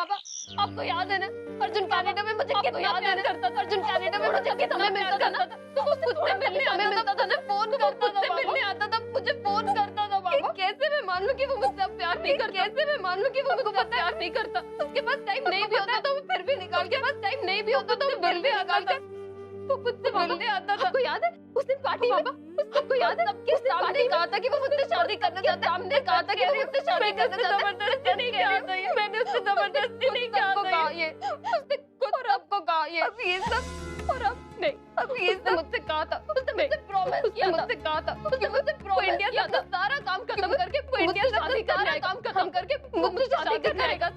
पापा, आपको याद है ना अर्जुन कनाडा में मुझे कितना याद करता था। अर्जुन कनाडा में मुझे कितना समय मिलता था ना, तो वो मुझसे मिलने समय मिलता था ना, फोन करता था, मिलने आता था, मुझे फोन करता था पापा। कैसे मैं मान लूं कि वो मुझसे प्यार नहीं करता? कैसे मैं मान लूं कि वो मुझसे प्यार नहीं करता? उसके पास टाइम नहीं भी होता तो फिर भी निकाल के, पास टाइम नहीं भी होता तो फिर भी निकाल के वो मुझसे मिलने आता था। आपको याद है उस दिन पार्टी में? आपको याद है सबके सामने कहा था कि वो मुझसे शादी करना चाहता है? हमने कहा था कि वो मुझसे शादी करना चाहता है। जबरदस्ती नहीं कहा था, मैंने उससे जबरदस्ती नहीं कहा था ये, उसने खुद और आपको कहा ये। अब ये सब और अब नहीं, अब ये सब मुझसे कहा था, उसने मुझसे प्रॉमिस किया था, मुझसे कहा था, उसने मुझसे प्रॉमिस किया था सारा काम खत्म करके, वो इंडिया शादी सारा काम खत्म करके मुझसे शादी करेगा,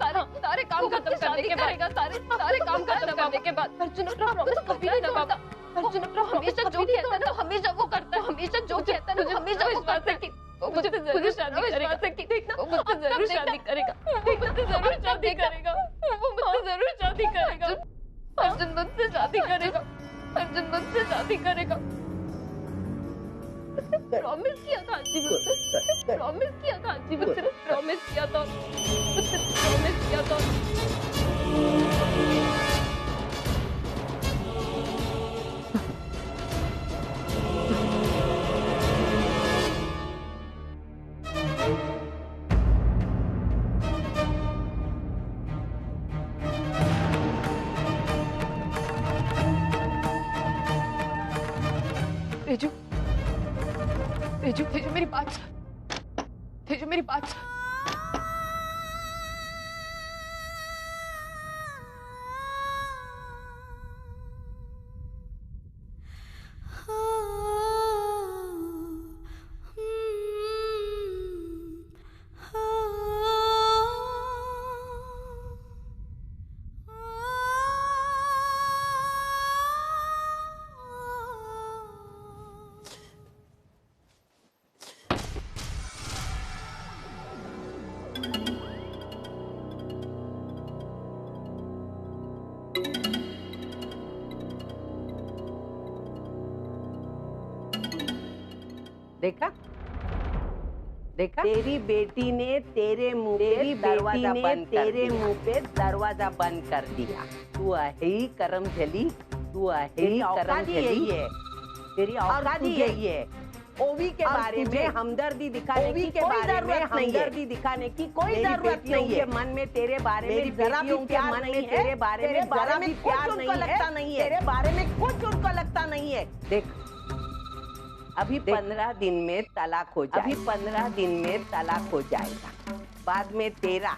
सारे काम खत्म करने के बाद, सारे काम खत्म करने के बाद। अर्जुन अपना प्रॉमिस कभी नहीं तोड़ता। अर्जुन अपना हमेशा जो कहता है ना हमेशा वो करता है, हमेशा जो कहता है ना हमेशा वो करता है। वो मुझे जरूर शादी करेगा, देखना वो मुझसे जरूर शादी करेगा, मुझसे जरूर शादी करेगा, वो मुझसे जरूर शादी करेगा। अर्जुन मुझसे शादी करेगा, अर्जुन मुझसे शादी करेगा। प्रॉमिस किया था आजी मुझसे, प्रॉमिस किया था आजी मुझसे, प्रॉमिस किया था, मुझसे प्रॉमिस किया था। तेजू, तेजू, तेजू मेरी बात सुन, तेजू मेरी बात सुन। देखा देखा, तेरी बेटी ने तेरे मुंह पे दरवाजा बंद, तेरे मुंह पे दरवाजा बंद कर दिया। तू है ही करम झली, तू है ही करम झली है, तेरी औकात ही यही है। ओवी के बारे में हमदर्दी दिखाने की कोई जरूरत नहीं है, हमदर्दी दिखाने की कोई जरूरत नहीं है। मन में तेरे बारे में जरा भी प्यार नहीं है, तेरे बारे में जरा भी प्यार नहीं लगता नहीं है, तेरे बारे में कुछ उनको लगता नहीं है। देख अभी 15 दिन में तलाक हो जाएगा, अभी 15 दिन में तलाक हो जाएगा, बाद में तेरा,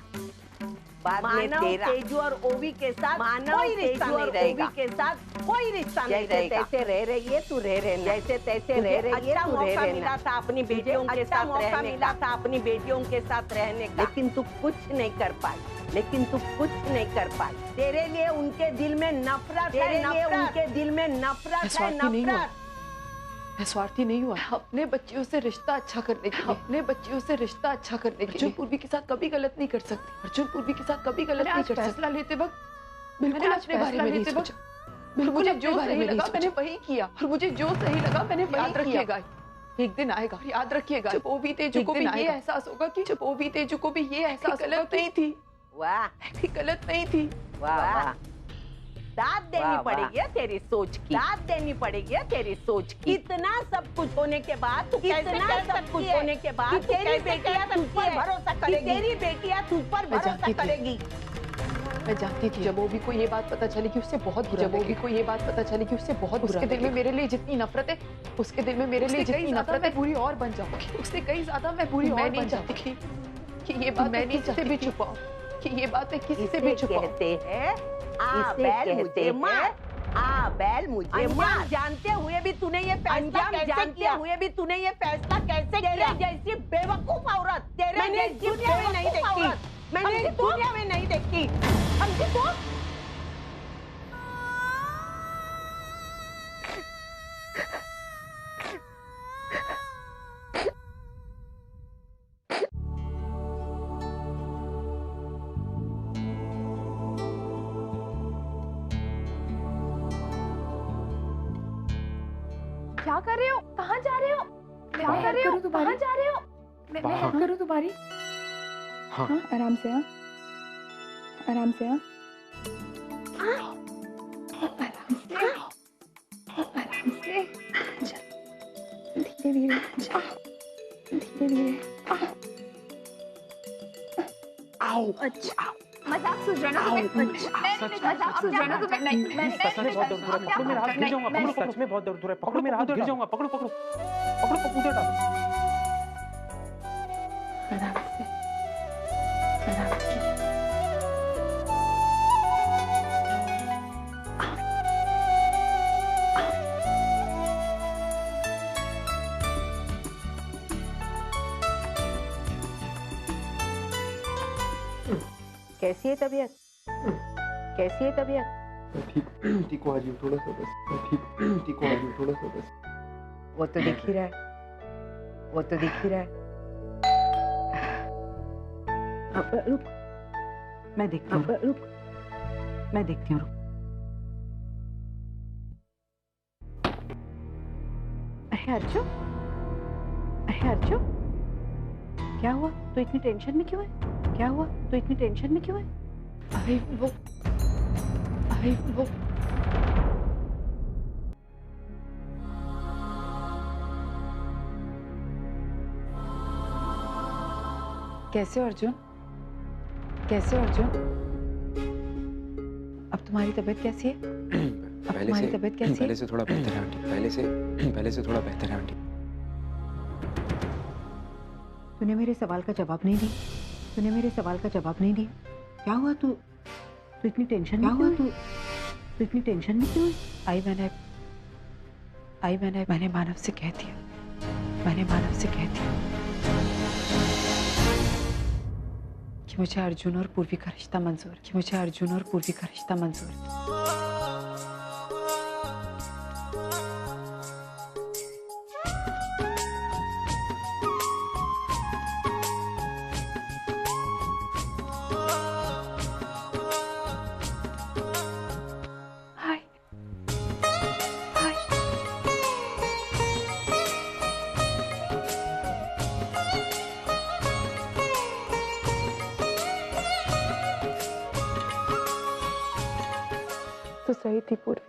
बाद में तेरा तेजू और ओवी के साथ कोई रिश्ता नहीं रहेगा, ओवी के साथ कोई रिश्ता नहीं रहेगा। जैसे रह रही है तू रह रहना, जैसे तैसे रह रही है तू रह रहना। मिला था अपनी बेटियों के साथ रहने, मिला था अपनी बेटियों के साथ रहने का, लेकिन तू कुछ नहीं कर पाई, लेकिन तू कुछ नहीं कर पाई। तेरे लिए उनके दिल में नफरत है, तेरे लिए उनके दिल में नफरत है, नफरत। मैं स्वार्थी नहीं हुआ, अपने बच्चियों से रिश्ता अच्छा करने के लिए, अपने बच्चियों से रिश्ता अच्छा करने के लिए अर्जुन पूर्वी के साथ कभी गलत नहीं कर सकती, अर्जुन पूर्वी के साथ कभी गलत नहीं कर सकती। फैसला लेते वक्त बिल्कुल अपने बारे में नहीं सोचा, मुझे जो सही लगा मैंने वही किया, और मुझे जो सही लगा मैंने वही रखिएगा। एक दिन आएगा, याद रखिएगा, जब ओवी तेजू को भी ये एहसास होगा कि जब ओवी तेजू को भी ये एहसास गलत नहीं थी, वाह गलत नहीं थी, वाह दाद देनी पड़ेगी तेरी सोच की, दाद देनी पड़ेगी तेरी सोच की। इतना सब कुछ होने के बाद, इतना सब कुछ होने के बाद तेरी बेटियां तुझ पर भरोसा करेगी, तेरी बेटियां तुझ पर भरोसा करेगी। मैं जानती थी जब ओवी को ये बात पता चली कि उससे बहुत बुरा, जब ओवी को ये बात पता चली कि उससे बहुत बुरा, उसके दिल में मेरे लिए जितनी नफरत है, उसके दिल में मेरे लिए जितनी नफरत है, बुरी और बन जाऊंगी, उससे कई ज्यादा मैं बुरी और नहीं चाहती कि ये बात मैं किसी से भी छुपाऊं, कि ये बात मैं किसी से भी छुपाते हैं। बैल मुझे मार, बैल मुझे मार। जानते हुए भी तूने ये फैसला कैसे किया? हुए भी तूने ये फैसला कैसे किया? जैसी बेवकूफ औरत मैंने दुनिया में नहीं देखी, मैंने दुनिया में नहीं देखी। समझी तू? क्या कर रहे हो? कहाँ जा रहे हो? क्या कर रहे हो? कहाँ जा रहे हो? मैं हेल्प करूँ तुम्हारी? हाँ आराम से। हाँ आराम से। हाँ आराम से, आराम से। धीरे धीरे, धीरे धीरे। अच्छा मजाक सूझ रहा ना तुम्हें? मजाक सूझ रहा ना तुम्हें? नहीं सच में बहुत दर्द हो रहा है, पकड़ो मेरा हाथ, गिर जाऊंगा। पकड़ो, सच में बहुत दर्द हो रहा है, पकड़ो मेरा हाथ, गिर जाऊंगा। पकड़ो पकड़ो पकड़ो, उधर डालो। आराम से, आराम से। कैसी है तबीयत? कैसी है तबीयत? ठीक हो, आ रही हूँ थोड़ा सा बस। ठीक हो, आ रही हूँ थोड़ा सा बस। वो तो दिख ही रहा है, वो तो दिख ही रहा है। अब रुक, मैं देखती हूँ। रुक, मैं देखती हूँ। अरे अर्जुन, अरे अर्जुन, क्या हुआ? तो इतनी टेंशन में क्यों है? क्या हुआ? तो इतनी टेंशन में क्यों है? अरे वो कैसे हो अर्जुन? कैसे हो अर्जुन? अब तुम्हारी तबीयत कैसी है? अब तुम्हारी तबीयत कैसी है? पहले से थोड़ा बेहतर है आंटी। पहले से थोड़ा बेहतर है आंटी। तूने मेरे सवाल का जवाब नहीं दिया। तूने मेरे सवाल का जवाब नहीं दिया। क्या हुआ? तू इतनी टेंशन में क्यों है? तू इतनी टेंशन में क्यों है? मैंने मानव से कह दिया। मैंने मानव से कह दिया कि मुझे अर्जुन और पूर्वी का रिश्ता मंजूर है। कि मुझे अर्जुन और पूर्वी का रिश्ता मंजूर है। हाय हाय तो सही थी पूर्वी,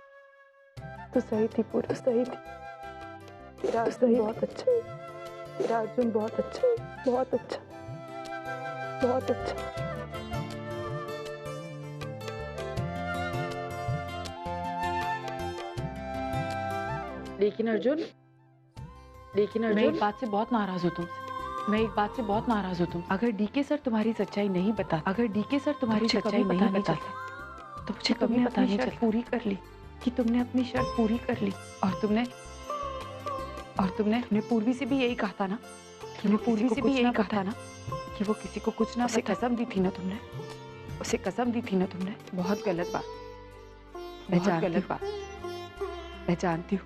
तो सही थी पूर्वी, तो सही थी। तेरा अर्जुन बहुत अच्छा है। तेरा अर्जुन बहुत अच्छा है, बहुत अच्छा, बहुत अच्छा। लेकिन अर्जुन मैं एक बात से बहुत नाराज हूँ तुमसे। मैं एक बात से बहुत नाराज हूँ तुम। अगर डीके सर तुम्हारी सच्चाई नहीं बताते, अगर डीके सर तुम्हारी सच्चाई नहीं बताते, तो मुझे कभी पता नहीं चला पूरी कर ली कि तुमने अपनी शर्त पूरी कर ली। और तुमने पूर्वी से भी यही कहा था ना, तुमने पूर्वी से भी यही कहा था ना कि वो किसी को कुछ ना, उसे कसम दी थी ना तुमने, उसे कसम दी थी ना तुमने। बहुत गलत बात, मैं गलत बात। मैं जानती हूँ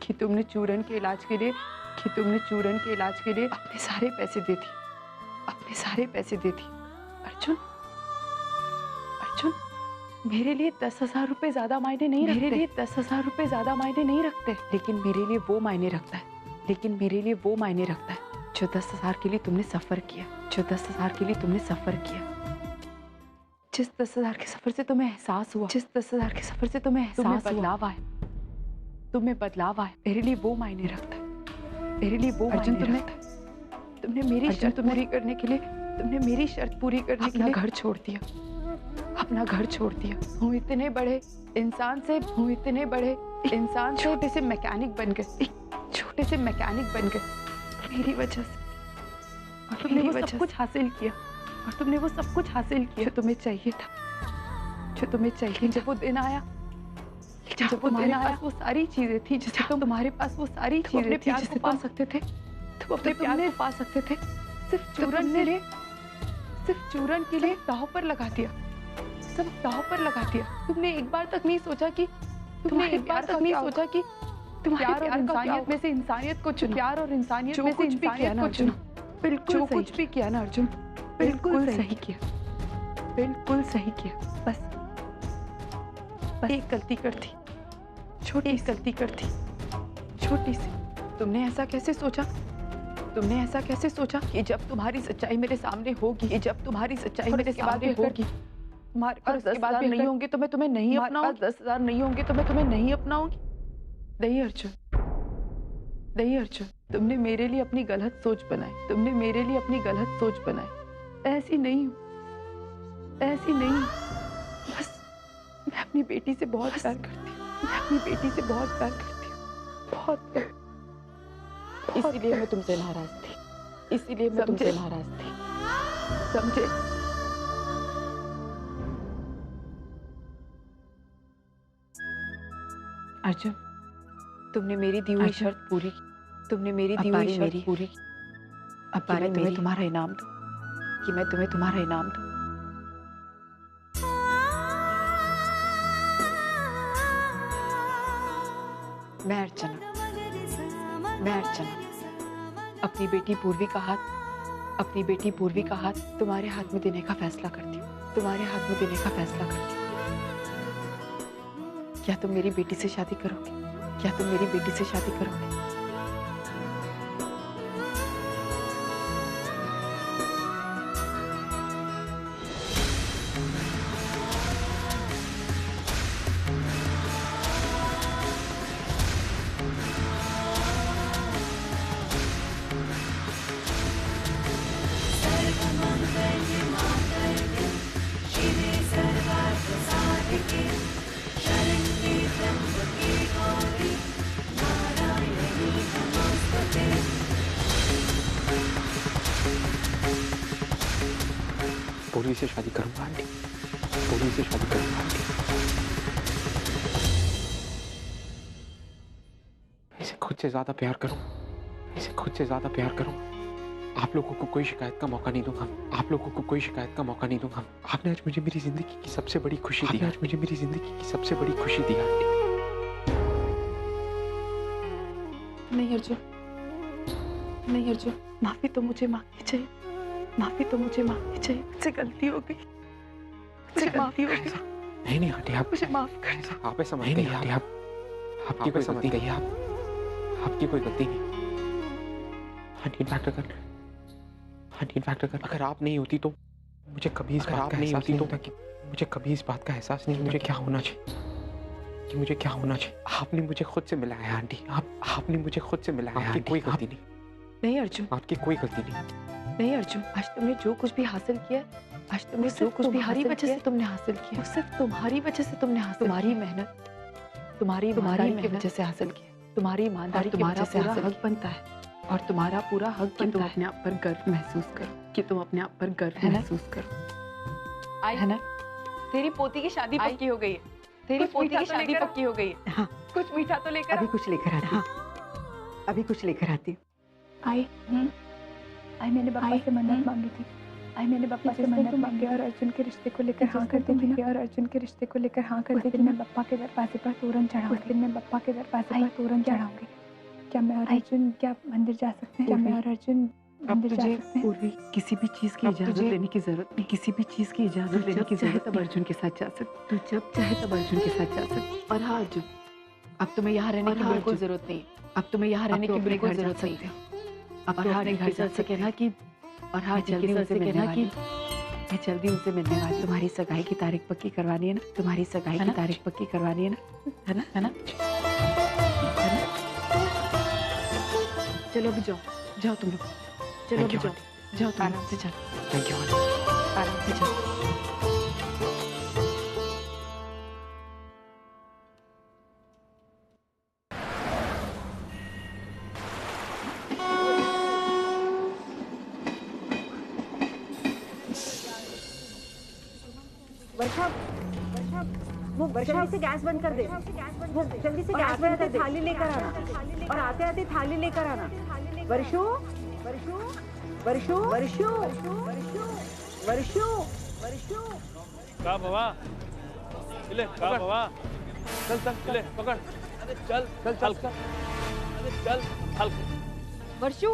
कि तुमने चूरन के इलाज के लिए अपने सारे पैसे दे दी, अपने सारे पैसे दे दी। अर्जुन मेरे लिए 10,000 रुपए ज्यादा मायने नहीं रखते। मेरे लिए 10,000 रुपए ज्यादा मायने नहीं रखते, लेकिन मेरे लिए वो मायने रखता है। लेकिन मेरे लिए वो मायने रखता है जो 10,000 के लिए तुमने सफर किया, जो 10,000 के लिए तुमने सफर किया। जिस 10,000 के सफर से तुम्हें एहसास हुआ, जिस 10,000 के सफर से तुम्हें एहसास बदलाव आए, तुम्हें बदलाव आए, मेरे लिए वो मायने रखता है। मेरे लिए वो अर्जुन तुमने मेरी शर्त पूरी करने के लिए, तुमने मेरी शर्त पूरी करने के लिए घर छोड़ दिया, अपना घर छोड़ दिया। हूँ इतने बड़े इंसान से छोटे से मैकेनिक बन गए, छोटे से मैकेनिक बन गए मेरी वजह से। और तुमने वो सब कुछ हासिल किया, और तुमने वो सब कुछ हासिल किया जो तुम्हें चाहिए था, जो तुम्हें चाहिए। जब वो दिन आया, जब वो दिन आया, वो सारी चीजें थी जिसे तुम्हारे पास वो सारी चीजें थी जिसे पा सकते थे, तुम अपने प्यार को पा सकते थे। सिर्फ चूरन के लिए दांव पर लगा दिया, सब दांव पर लगा दिया। तुमने एक बार तक नहीं सोचा कि तुम्हारे प्यार का क्या होगा, कि तुम्हारे प्यार और इंसानियत में से इंसानियत को चुनो, प्यार और इंसानियत में से इंसानियत को चुनो। बिल्कुल जो कुछ भी किया ना अर्जुन, बिल्कुल सही किया, बिल्कुल सही किया। बस एक गलती करती, छोटी गलती करती, छोटी सी। तुमने ऐसा कैसे सोचा कि जब तुम्हारी सच्चाई मेरे सामने होगी, जब तुम्हारी सच्चाई मेरे सामने होगी, तुम्हारे पास 10,000 नहीं होंगे तो मैं तुम्हें नहीं अपनाऊंगी। 10,000 नहीं होंगे तो मैं तुम्हें नहीं अपनाऊंगी। नहीं अर्जुन, नहीं अर्जुन, तुमने मेरे लिए अपनी गलत सोच बनाई। तुमने मेरे लिए अपनी गलत सोच बनाई। ऐसी नहीं हूँ, ऐसी नहीं हूँ। बस मैं अपनी बेटी से बहुत प्यार करती हूँ। मैं अपनी बेटी से बहुत प्यार करती हूँ, बहुत प्यार। इसीलिए मैं तुमसे नाराज थी। इसीलिए मैं तुमसे नाराज थी। समझे? अर्जुन, तुमने मेरी दी हुई शर्त पूरी की। तुमने मेरी दी हुई शर्त पूरी की। अब मैं तुम्हें तुम्हारा इनाम दूं, कि मैं तुम्हें तुम्हारा इनाम दूं। मैं अर्चना अपनी बेटी पूर्वी का हाथ तुम्हारे हाथ में देने का फैसला करती हूँ। तुम्हारे हाथ में देने का फैसला करती हूँ। क्या तुम मेरी बेटी से शादी करोगे? क्या तुम मेरी बेटी से शादी करोगे? पूर्वी से शादी करूंगा आंटी, पूर्वी से शादी करूंगा आंटी। इसे खुद से ज्यादा प्यार करूं, इसे खुद से ज्यादा प्यार करूं। आप लोगों को कोई शिकायत का मौका नहीं दूंगा। आप लोगों को कोई शिकायत का मौका नहीं दूंगा। आपने आज मुझे मेरी जिंदगी की सबसे बड़ी खुशी दी। आज मुझे मेरी जिंदगी की सबसे बड़ी खुशी दी आंटी। नहीं अर्जुन, नहीं अर्जुन, माफी तो मुझे मांगनी चाहिए। माफी तो मुझे मांगनी चाहिए। मुझसे गलती हो गई, मुझसे गलती हो गई। नहीं आंटी, आप मुझे माफ कर। आप ऐसा मत कहिए आंटी। आप आपकी कोई गलती नहीं। आपकी कोई गलती नहीं आंटी। इनफैक्ट अगर आप नहीं होती तो मुझे कभी इस बात का एहसास नहीं होता कि मुझे कभी इस बात का एहसास नहीं मुझे क्या होना चाहिए, कि मुझे क्या होना चाहिए। आपने मुझे खुद से मिलाया आंटी। आपने मुझे खुद से मिलाया। आपकी कोई गलती नहीं। नहीं अर्जुन, आपकी कोई गलती नहीं। नहीं अर्जुन, आज तुमने जो कुछ भी हासिल किया, आज तुमने जो कुछ भी हमारी वजह से तुमने हासिल किया, वो सिर्फ तुम्हारी वजह से तुमने हासिल, तुम्हारी मेहनत, तुम्हारी की वजह से हासिल किया। तुम्हारी ईमानदारी की वजह से हासिल हक बनता है, और तुम्हारा पूरा हक कि तुम अपने आप पर गर्व महसूस करो, कि तुम अपने आप पर गर्व महसूस करो। आई है ना? तेरी पोती की शादी पक्की हो गई है। तेरी पोती की शादी पक्की हो गई है। हाँ, कुछ मीठा तो लेकर। अभी कुछ लेकर आती। हाँ, अभी कुछ लेकर आती। आई मैंने पापा से मन्नत मांगी थी। मैंने पापा से मन्नत मांगी और अर्जुन के रिश्ते को लेकर हाँ कर दी थी। और अर्जुन के रिश्ते को लेकर हाँ कर दी थी। मैं पापा के दरवाजे पर तोरण चढ़ाऊंगी। मैं पापा के दरवाजे पर तोरण चढ़ाऊंगी। क्या मैं और अर्जुन क्या मंदिर जा सकते हैं? क्या मैं और अर्जुन मंदिर जा सकते हैं? पूर्वी, किसी भी चीज की इजाजत लेने की जरूरत नहीं। किसी भी चीज की इजाजत लेने की जरूरत तब अर्जुन के साथ जा सकती। तू जब चाहे तब अर्जुन के साथ जा सकती। और हाँ अर्जुन, अब तुम्हें यहाँ रहने की बिल्कुल जरूरत नहीं। अब तुम्हें यहाँ रहने की बिल्कुल जरूरत नहीं है। अब और हाँ घर जा सके ना कि, और हाँ जल्दी उनसे कहना कि मैं जल्दी उनसे मिलने वाली। तुम्हारी सगाई की तारीख पक्की करवानी है ना? तुम्हारी सगाई की तारीख पक्की करवानी है ना? है ना? है ना? चलो अभी जाओ तुम लोग। चलो अभी जाओ तुम आराम से चलो। थैंक यू आराम से चलो। वो जल्दी से गैस बंद कर दे। वो जल्दी से गैस बंद कर दे। थाली लेकर आना, और आते आते थाली लेकर आना। वर्षो वर्षो वर्षो वर्षो वर्षो वर्षो। का बाबा, चले का बाबा, चल चले पकड़। अरे चल चल चल अरे चल चल। वर्षु,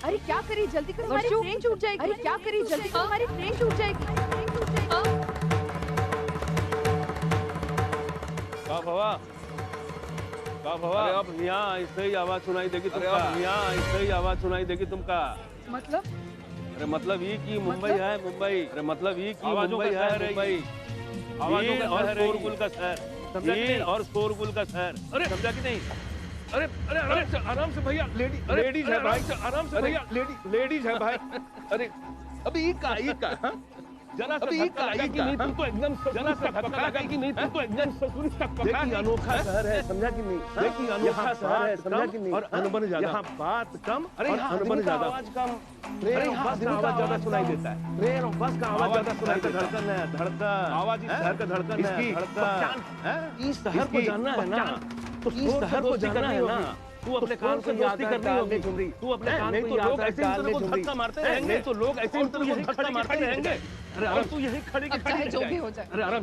अरे क्या करी, जल्दी करो, हमारी ट्रेन छूट जाएगी। अरे क्या करी, जल्दी करो, हमारी ट्रेन छूट जाएगी। अरे अब यहाँ ऐसे ही आवाज सुनाई देगी तुमका। यहाँ ऐसे ही आवाज सुनाई देगी तुमका। मतलब? अरे मतलब ये कि मुंबई है मुंबई। अरे मतलब ये कि मुंबई है मुंबई। आवाजों का और शोरगुल का शहर, समझा कि नहीं? और शोरगुल का शहर, अरे समझा कि नहीं? अरे अरे आराम से भैया, लेडीज है भाई, आराम से भैया, लेडीज है भाई। अरे अभी का जरा अभी कि नहीं तुम तो एकदम जरा सा धक्का लगा कि नहीं तुम तो एकदम ससुर तक पका। देखिए अनोखा शहर है, समझा कि नहीं? देखिए अनोखा शहर है, समझा कि नहीं? और अनबन ज्यादा, यहाँ बात कम, अरे अनबन ज्यादा, आवाज कम, अरे बस का आवाज ज्यादा सुनाई देता है, ट्रेन बस का आवाज ज्यादा सुनाई देता है। धड़कन है, धड़कन आवाज इस शहर का धड़कन है, धड़कन। इस शहर को जानना है ना, तो इस शहर को जानना है ना। तू अपने कान से दोस्ती करनी होगी, तू अपने कान को लोग ऐसे ही को धक्का मारते रहेंगे, नहीं तो लोग ऐसे ही धक्का मारते रहेंगे। अरे आराम, तू यही खड़ी की खड़ी जो भी हो जाए, अरे आराम।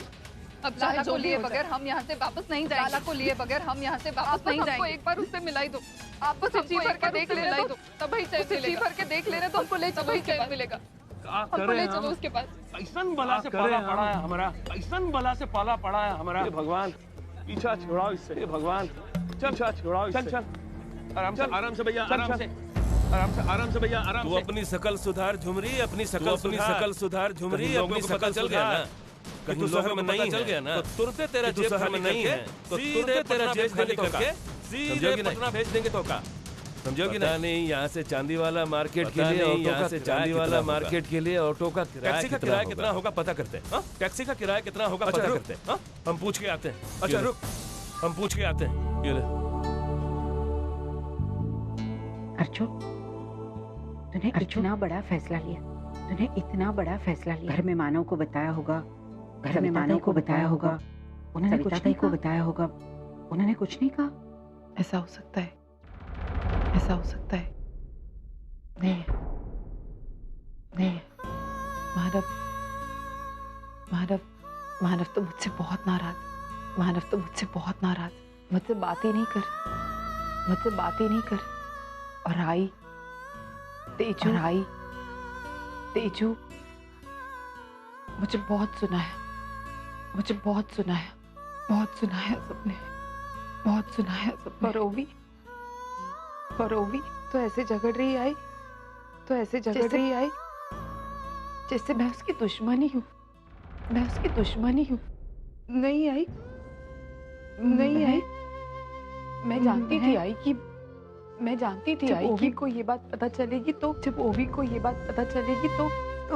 अब लाला को लिए बगैर हम यहाँ से वापस नहीं जाएंगे। लाला को लिए बगैर हम यहाँ से वापस नहीं जाएंगे। एक बार उससे मिलाई दो, आप बस जी भर के देख लेना दो, तभी जी भर के देख लेना तो हमको ले चलो, चैन मिलेगा। हमको ले चलो उसके पास। ऐसन बला से पाला पड़ा है हमारा, ऐसन बला से पाला पड़ा है हमारा। भगवान पीछा छोड़ाओ इससे, भगवान चल छोड़ाओ, चल आराम से भैया, आराम से भैया, आराम से। तू अपनी शकल सुधार झुमरी, अपनी शकल सुधार झुमरी, अपनी शकल चल गया ना, कहीं तो शहर में नहीं चल गया ना, तो तुरंत तेरा जेब खाली नहीं है, तो तुरंत तेरा जेब खाली करके सीधे पटना भेज देंगे। तो का समझोगी ना? नहीं, यहाँ से चांदी वाला मार्केट के लिए, यहाँ से चांदी वाला मार्केट के लिए ऑटो का टैक्सी का किराया कितना होगा पता करते हैं। टैक्सी का किराया कितना होगा पता करते हैं। हम पूछ के आते हैं। अच्छा रुक, हम पूछ के आते हैं। ये ले अर्जुन, तूने इतना बड़ा फैसला लिया, तूने इतना बड़ा फैसला लिया। घर में मानव को बताया होगा, घर में मानव को बताया होगा, उन्होंने कुछ नहीं को बताया होगा, उन्होंने कुछ नहीं कहा। ऐसा हो सकता है, ऐसा हो सकता है। नहीं नहीं, मानव तो मुझसे बहुत नाराज, मानव तो मुझसे बहुत नाराज, मुझसे बात ही नहीं कर। और आई तेजू मुझे बहुत सुनाया सबने, बहुत सुनाया सबने। और ओवी तो ऐसे झगड़ रही आई, जैसे मैं उसकी दुश्मनी हूँ, नहीं आई। मैं जानती थी आई कि जब ओवी को ये बात पता चलेगी तो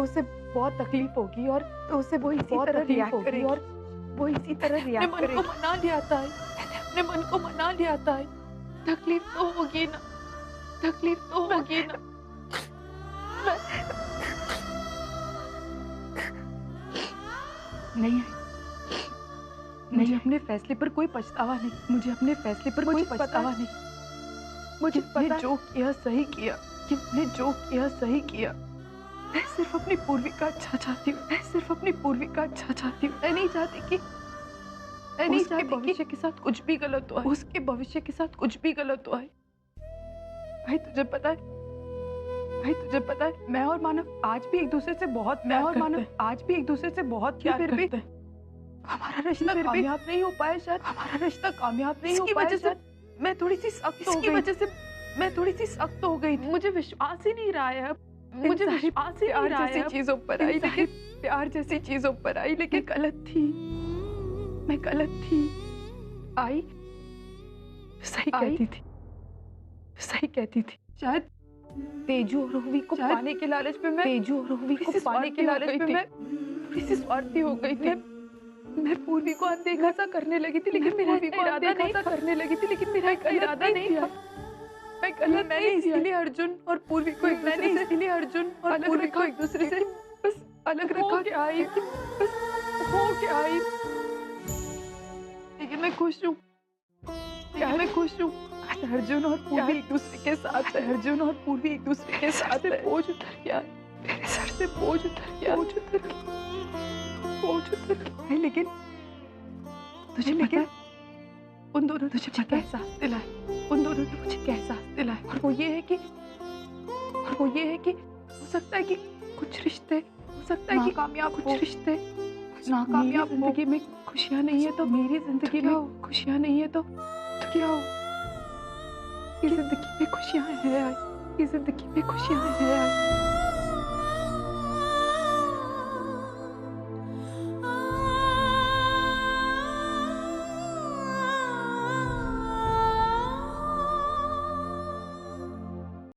उसे बहुत तकलीफ होगी, और तो उसे वो इसी तरह रिएक्ट करेगी, और वो इसी तरह रिएक्ट करेगी। अपने मन को मना लिया था। तकलीफ तो होगी ना। नहीं, मुझे अपने फैसले पर कोई पछतावा नहीं। मुझे पता जो किया सही किया। मैं सिर्फ अपनी पूर्वी का अच्छा चाहती हूँ। मैं नहीं चाहती कि उसके भविष्य के साथ कुछ भी गलत हो। भाई तुझे पता है, मैं और मानव आज भी एक दूसरे से बहुत प्यार करते हैं। हमारा रिश्ता कामयाब नहीं हो पाया शायद। मैं थोड़ी सी सख्त हो गई थी। मुझे विश्वास ही नहीं रहा है। प्यार जैसी चीजों पर आई, लेकिन मैं गलत थी। आई सही कहती थी। शायद तेजू और रोवी को पाने के लालच में मैं थोड़ी सी स्वार्थी हो गई थी। मैं पूर्वी को अनदेखा सा करने लगी थी, लेकिन मेरा इरादा नहीं था। मैंने इसीलिए अर्जुन और पूर्वी को एक दूसरे से बस अलग रखा के आई। लेकिन मैं खुश हूँ। अर्जुन और पूर्वी एक दूसरे के साथ बोझ उतर गया, मेरे सर से बोझ उतर गया। लेकिन तुझे पता है, उन दोनों ने मुझे क्या एहसास दिलाया, और वो ये है कि हो सकता है कि कुछ रिश्ते नाकामयाब जिंदगी में खुशियां नहीं है, तो मेरी जिंदगी में खुशियां नहीं है, तो क्या हो? ये जिंदगी में खुशियां हैं।